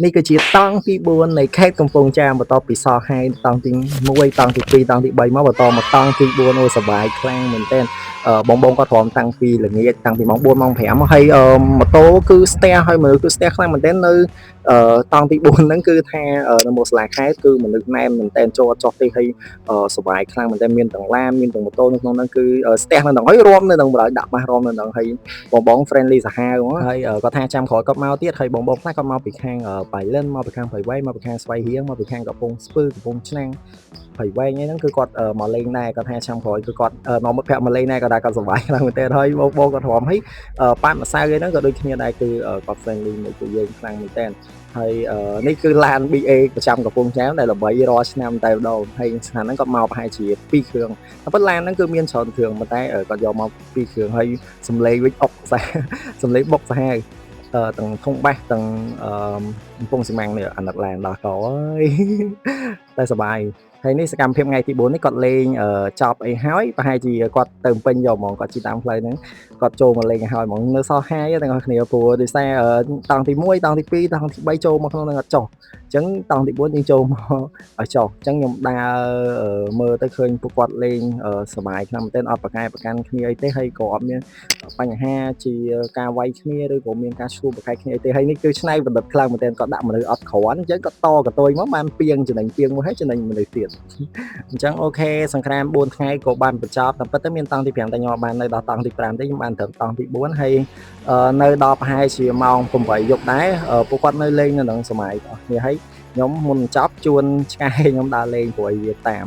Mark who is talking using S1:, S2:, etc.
S1: នេះគឺជាតង់ទី4នៃខេត្តកំពង់ចាមបន្ទាប់ពីសល់ហើយតង់ទី1តង់ទី2តង់ទី3មកបន្តមកតង់ទី4អូសប្បាយខ្លាំងមែនទែនបងគាត់ព្រមតាំងពីល្ងាចតាំងពីម៉ោង4ម៉ោង5ហើយម៉ូតូគឺស្ទះហើយមនុស្សគឺស្ទះខ្លាំងមែនទែននៅតង់ទី4ហ្នឹងគឺថានៅមុខសាលាខេត្តគឺមនុស្សណែនមែនទែនចូលអត់ចោះទេហើយសប្បាយខ្លាំងមែនទែនមានទាំងឡានមានទាំងម៉ូតូនៅក្នុងហ្នឹងគឺស្ទះនៅហ្នឹងហើយរួមនៅហ្នឹងបណ្ដោយដាក់ម៉ាស់រួមនៅហ្នឹងហើយបង friendly សាហាវហើយគាត់ថាចាំក្រោយគាត់មកទៀតហើយបងខ្លះគាត់មកពីខាងបៃលិនមកពីខាងព្រៃវែងមកពីខាងស្វាយរៀងមកពីខាងកំពង់ស្ពឺកំពង់ឆ្នាំងព្រៃវែងហ្នឹងគឺគាត់មកលេងដែរគាត់ថាចាំក្រោយគឺគាត់នាំមិត្តភក្តិមកលេងដែរគាត់ថាគាត់សប្បាយខ្លាំងមែនទែនហើយបងគាត់ទ្រាំហើយប៉ាត់ម្សៅហ្នឹងក៏ដូចគ្នាដែរគឺគាត់ friendly មួយពួកយើងខ្លាំងមែនទែនហើយនេះគឺឡាន BA ប្រចាំកំពង់ចាមដែលល្បីរាល់ឆ្នាំតែម្ដងហើយស្ថានហ្នឹងគាត់មកប្រហែលជា2គ្រឿងតែប៉ុន្តែឡានហ្នឹងគឺមានច្រើនគ្រឿងប៉ុន្តែគាត់យកមក2គ្រឿងហើយសំឡេងវិញអុកសំឡេងបុកសាហាវទាំងធុងបាសទាំងកំពង់ស៊ីម៉ាំងនេះអាណិតឡានដល់កោហើយតែសប្បាយហើយនេះសកម្មភាពថ្ងៃទី4នេះគាត់លេងចប់អីហើយប្រហែលជាគាត់ទៅពេញយកហ្មងគាត់ជិះតាមផ្លូវហ្នឹងគាត់ចូលមកលេងឲ្យហើយហ្មងនៅសល់ហាយទាំងអស់គ្នាព្រោះដោយសារតង់ទី1តង់ទី2តង់ទី3ចូលមកក្នុងហ្នឹងអត់ចុះអញ្ចឹងតង់ទី4យើងចូលមកឲ្យចុះអញ្ចឹងខ្ញុំដើរមើលទៅឃើញពួកគាត់លេងសប្បាយខ្លាំងមែនទែនអត់ប្រកែប្រកាន់គ្នាអីទេហើយក៏អត់មានបញ្ហាជាការវាយគ្នាឬក៏មានការឈ្លោះប្រកែកគ្នាអីទេហើយនេះគឺច្នៃប្រឌិតខ្លាំងមែនទែនគាត់ដាក់មនុស្សអត់គ្រាន់អញ្ចឹងគាត់តកតុយមកបានពីងចំណេញពីងមួយហើយចំណេញមនុស្សទៀតអញ្ចឹងអូខេសង្គ្រាម4ថ្ងៃក៏បានបញ្ចប់តែពិតទៅមានតង់ទី5តែខ្ញុំបាននៅដល់តង់ទី5ទេខ្ញុំបានត្រឹមតង់ទី4ហើយនៅដល់ប្រហែលជាម៉ោង8យប់ដែរពួកគាត់នៅលេងនៅនឹងសម័យអស់គ្នាហើយខ្ញុំមុនចប់ជួនឆ្កែខ្ញុំដើរលេងព្រោះឲ្យវាតាម